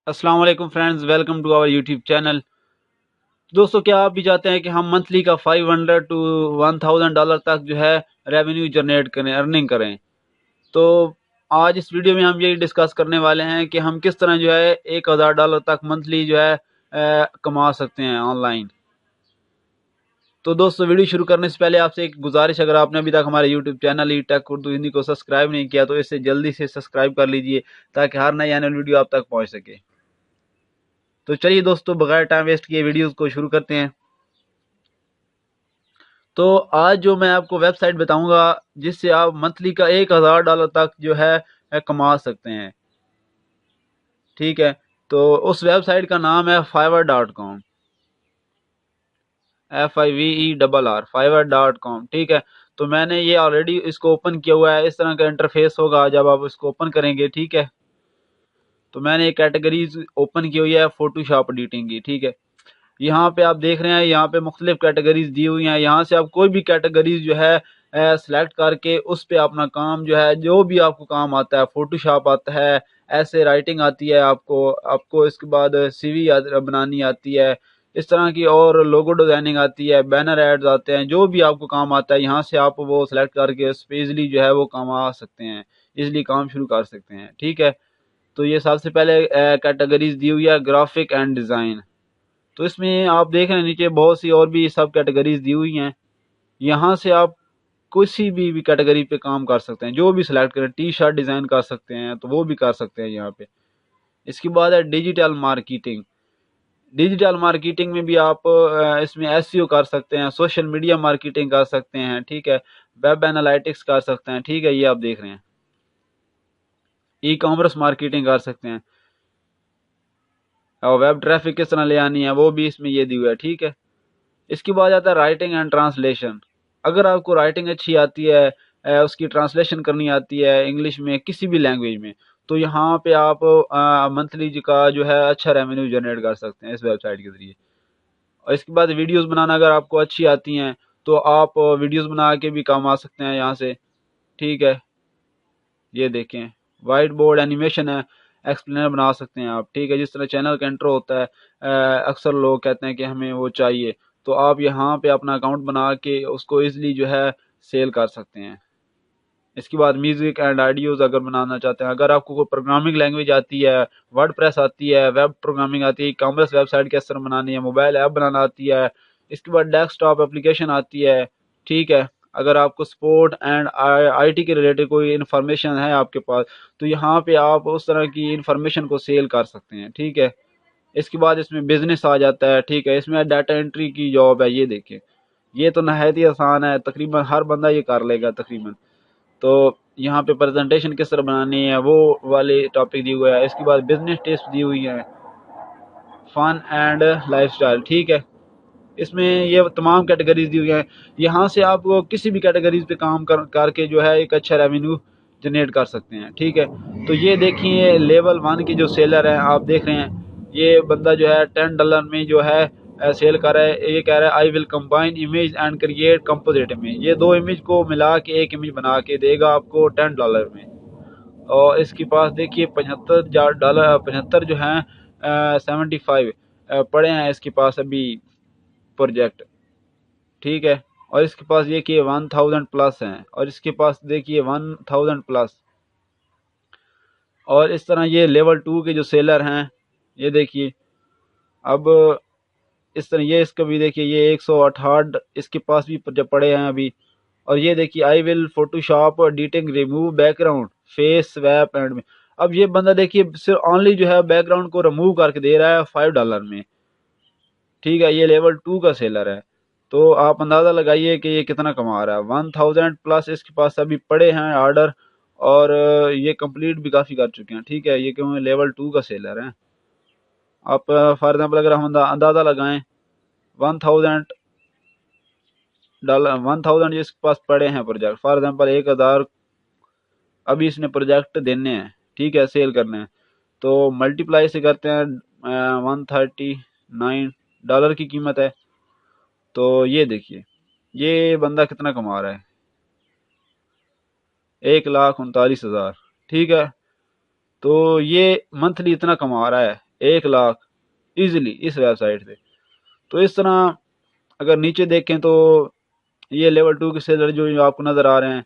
अस्सलाम वालेकुम friends, welcome to our YouTube channel. दोस्तों, क्या आप भी चाहते हैं कि हम मंथली का 500 टू $1000 तक जो है रेवेन्यू जनरेट करें, अर्निंग करें? तो आज इस वीडियो में हम यही डिस्कस करने वाले हैं कि हम किस तरह जो है $1000 तक मंथली जो है कमा सकते हैं ऑनलाइन। तो दोस्तों, वीडियो शुरू करने से पहले आपसे एक गुजारिश, अगर आपने अभी तक हमारे यूट्यूब चैनल ई टेक उर्दू हिंदी को सब्सक्राइब नहीं किया तो इसे जल्दी से सब्सक्राइब कर लीजिए ताकि हर नई आने वाली वीडियो आप तक पहुंच सके। तो चलिए दोस्तों, बगैर टाइम वेस्ट किए वीडियोस को शुरू करते हैं। तो आज जो मैं आपको वेबसाइट बताऊंगा जिससे आप मंथली का $1000 तक जो है कमा सकते हैं। ठीक है, तो उस वेबसाइट का नाम है fiverr.com, FIVERR, fiverr.com। ठीक है, तो मैंने ये ऑलरेडी इसको ओपन किया हुआ है। इस तरह का इंटरफेस होगा जब आप इसको ओपन करेंगे। ठीक है, तो मैंने एक कैटेगरीज ओपन की हुई है फोटोशॉप एडिटिंग की। ठीक है, यहाँ पे आप देख रहे हैं, यहाँ पे मुख्तलिफ कैटेगरीज दी हुई हैं। यहाँ से आप कोई भी कैटेगरीज जो है सेलेक्ट करके उस पे अपना काम जो है, जो भी आपको काम आता है, फोटोशॉप आता है, ऐसे राइटिंग आती है आपको आपको इसके बाद सीवी बनानी आती है, इस तरह की, और लोगो डिजाइनिंग आती है, बैनर एड्स आते हैं, जो भी आपको काम आता है यहाँ से आप वो सिलेक्ट करके उस पे इजिली जो है वो काम आ सकते हैं, इजिली काम शुरू कर सकते हैं। ठीक है, तो ये सबसे पहले कैटेगरीज दी हुई है ग्राफिक एंड डिज़ाइन। तो इसमें आप देख रहे हैं नीचे बहुत सी और भी सब कैटेगरीज दी हुई हैं। यहाँ से आप किसी भी कैटेगरी पे काम कर सकते हैं, जो भी सिलेक्ट करें। टी शर्ट डिज़ाइन कर सकते हैं तो वो भी कर सकते हैं यहाँ पे। इसके बाद है डिजिटल मार्केटिंग। डिजिटल मार्केटिंग में भी आप इसमें एसईओ कर सकते हैं, सोशल मीडिया मार्केटिंग कर सकते हैं। ठीक है, वेब एनालिटिक्स कर सकते हैं। ठीक है, ये आप देख रहे हैं, ई कॉमर्स मार्केटिंग कर सकते हैं, और वेब ट्रैफिक किस तरह ले आनी है वो भी इसमें ये दी हुआ है। ठीक है, इसके बाद आता है राइटिंग एंड ट्रांसलेशन। अगर आपको राइटिंग अच्छी आती है, उसकी ट्रांसलेशन करनी आती है इंग्लिश में, किसी भी लैंग्वेज में, तो यहाँ पे आप मंथली का जो है अच्छा रेवेन्यू जनरेट कर सकते हैं इस वेबसाइट के जरिए। और इसके बाद वीडियोस बनाना अगर आपको अच्छी आती हैं तो आप वीडियोस बना के भी कमा सकते हैं यहाँ से। ठीक है, ये देखें, वाइट बोर्ड एनिमेशन है, एक्सप्लेनर बना सकते हैं आप। ठीक है, जिस तरह चैनल का इंट्रो होता है, अक्सर लोग कहते हैं कि हमें वो चाहिए, तो आप यहाँ पे अपना अकाउंट बना के उसको इजीली जो है सेल कर सकते हैं। इसके बाद म्यूजिक एंड ऑडियोज अगर बनाना चाहते हैं, अगर आपको कोई प्रोग्रामिंग लैंग्वेज आती है, वर्डप्रेस आती है, वेब प्रोग्रामिंग आती है, कॉमर्स वेबसाइट किस तरह बनानी है, मोबाइल ऐप बनाना आती है, इसके बाद डेस्कटॉप एप्लीकेशन आती है। ठीक है, अगर आपको स्पोर्ट एंड आईटी के रिलेटेड कोई इन्फॉर्मेशन है आपके पास, तो यहाँ पे आप उस तरह की इन्फॉर्मेशन को सेल कर सकते हैं। ठीक है, इसके बाद इसमें बिजनेस आ जाता है। ठीक है, इसमें डाटा एंट्री की जॉब है। ये देखिए, ये तो नहायत ही आसान है, तकरीबन हर बंदा ये कर लेगा तकरीबन। तो यहाँ पे प्रेजेंटेशन किस तरह बनानी है वो वाले टॉपिक दी हुआ है। इसके बाद बिजनेस टिप्स दी हुई है, फन एंड लाइफस्टाइल। ठीक है, इसमें ये तमाम कैटेगरीज दी हुई हैं। यहाँ से आप किसी भी कैटेगरीज पे काम करके जो है एक अच्छा रेवेन्यू जनरेट कर सकते हैं। ठीक है, तो ये देखिए लेवल 1 के जो सेलर हैं, आप देख रहे हैं, ये बंदा जो है $10 में जो है सेल कर रहा है। ये कह रहा है I will combine image and create composite image. ये दो इमेज को मिला के एक इमेज बना के देगा आपको $10 में। और इसके पास देखिए $75, 75 जो हैं, 75 पड़े हैं इसके पास अभी प्रोजेक्ट। ठीक है, और इसके पास देखिए 1000 प्लस हैं, और इसके पास देखिए 1000 प्लस। और इस तरह ये लेवल 2 के जो सेलर हैं, ये देखिए, अब इस तरह ये इसका भी देखिए, ये 168 इसके पास भी जब पड़े हैं अभी। और ये देखिए I will Photoshop editing remove background face swap and में। अब ये बंदा देखिए सिर्फ ओनली जो है बैकग्राउंड को रिमूव करके दे रहा है $5 में। ठीक है, ये लेवल 2 का सेलर है। तो आप अंदाज़ा लगाइए कि ये कितना कमा रहा है। 1000 प्लस इसके पास अभी पड़े हैं ऑर्डर, और ये कंप्लीट भी काफ़ी कर चुके हैं। ठीक है, ये क्यों लेवल 2 का सेलर है। आप फॉर एग्जाम्पल अगर हम अंदाज़ा लगाएं, 1000 जिसके पास पड़े हैं प्रोजेक्ट, फॉर एग्जाम्पल 1000 अभी इसने प्रोजेक्ट देने हैं। ठीक है, सेल करने हैं, तो मल्टीप्लाई से करते हैं, $139 की कीमत है। तो ये देखिए ये बंदा कितना कमा रहा है, 1,39,000। ठीक है, तो ये मंथली इतना कमा रहा है 1 लाख इजीली इस वेबसाइट से। तो इस तरह अगर नीचे देखें तो ये लेवल 2 के सेलर जो आपको नज़र आ रहे हैं,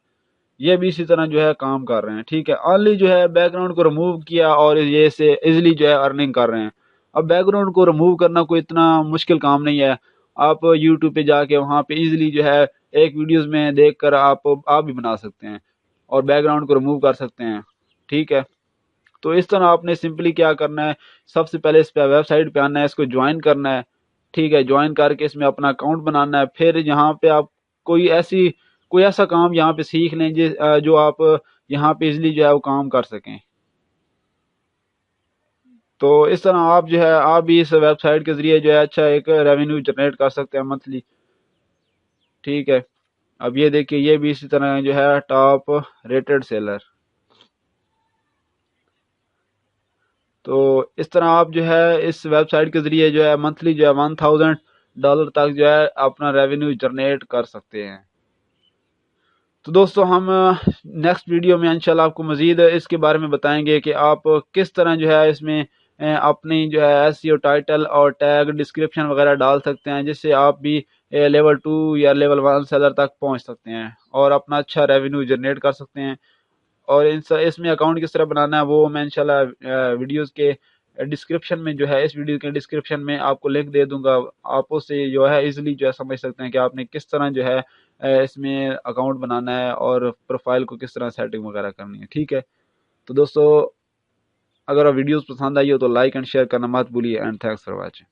ये भी इसी तरह जो है काम कर रहे हैं, ठीक है। ऑनली जो है बैकग्राउंड को रिमूव किया और ये से इजीली जो है अर्निंग कर रहे हैं। अब बैकग्राउंड को रिमूव करना कोई इतना मुश्किल काम नहीं है। आप यूट्यूब पे जाके वहाँ पे इजीली जो है एक वीडियोस में देखकर आप भी बना सकते हैं और बैकग्राउंड को रिमूव कर सकते हैं, ठीक है। तो इस तरह आपने सिंपली क्या करना है, सबसे पहले इस पे वेबसाइट पे आना है, इसको ज्वाइन करना है, ठीक है। ज्वाइन करके इसमें अपना अकाउंट बनाना है। फिर यहाँ पे आप कोई ऐसा काम यहाँ पे सीख लें जो आप यहाँ पे इजीली जो है वो काम कर सकें। तो इस तरह आप जो है आप भी इस वेबसाइट के जरिए जो है अच्छा एक रेवेन्यू जनरेट कर सकते हैं मंथली, ठीक है। अब ये देखिए ये भी इसी तरह जो है टॉप रेटेड सेलर। तो इस तरह आप जो है इस वेबसाइट के जरिए जो है मंथली जो है $1000 तक जो है अपना रेवेन्यू जनरेट कर सकते हैं। तो दोस्तों हम नेक्स्ट वीडियो में इंशाल्लाह आपको मज़ीद इसके बारे में बताएंगे कि आप किस तरह जो है इसमें अपनी जो है एसईओ टाइटल और टैग डिस्क्रिप्शन वगैरह डाल सकते हैं, जिससे आप भी लेवल 2 या लेवल 1 सेलर तक पहुंच सकते हैं और अपना अच्छा रेवेन्यू जनरेट कर सकते हैं। और इसमें अकाउंट किस तरह बनाना है वो मैं इंशाल्लाह वीडियोस के डिस्क्रिप्शन में जो है इस वीडियो के डिस्क्रिप्शन में आपको लिंक दे दूंगा। आप उससे जो है इजीली जो है समझ सकते हैं कि आपने किस तरह जो है इसमें अकाउंट बनाना है और प्रोफाइल को किस तरह सेटिंग वगैरह करनी है, ठीक है। तो दोस्तों अगर वीडियोस पसंद आई हो तो लाइक एंड शेयर करना मत भूलिए एंड थैंक्स फॉर वॉचिंग।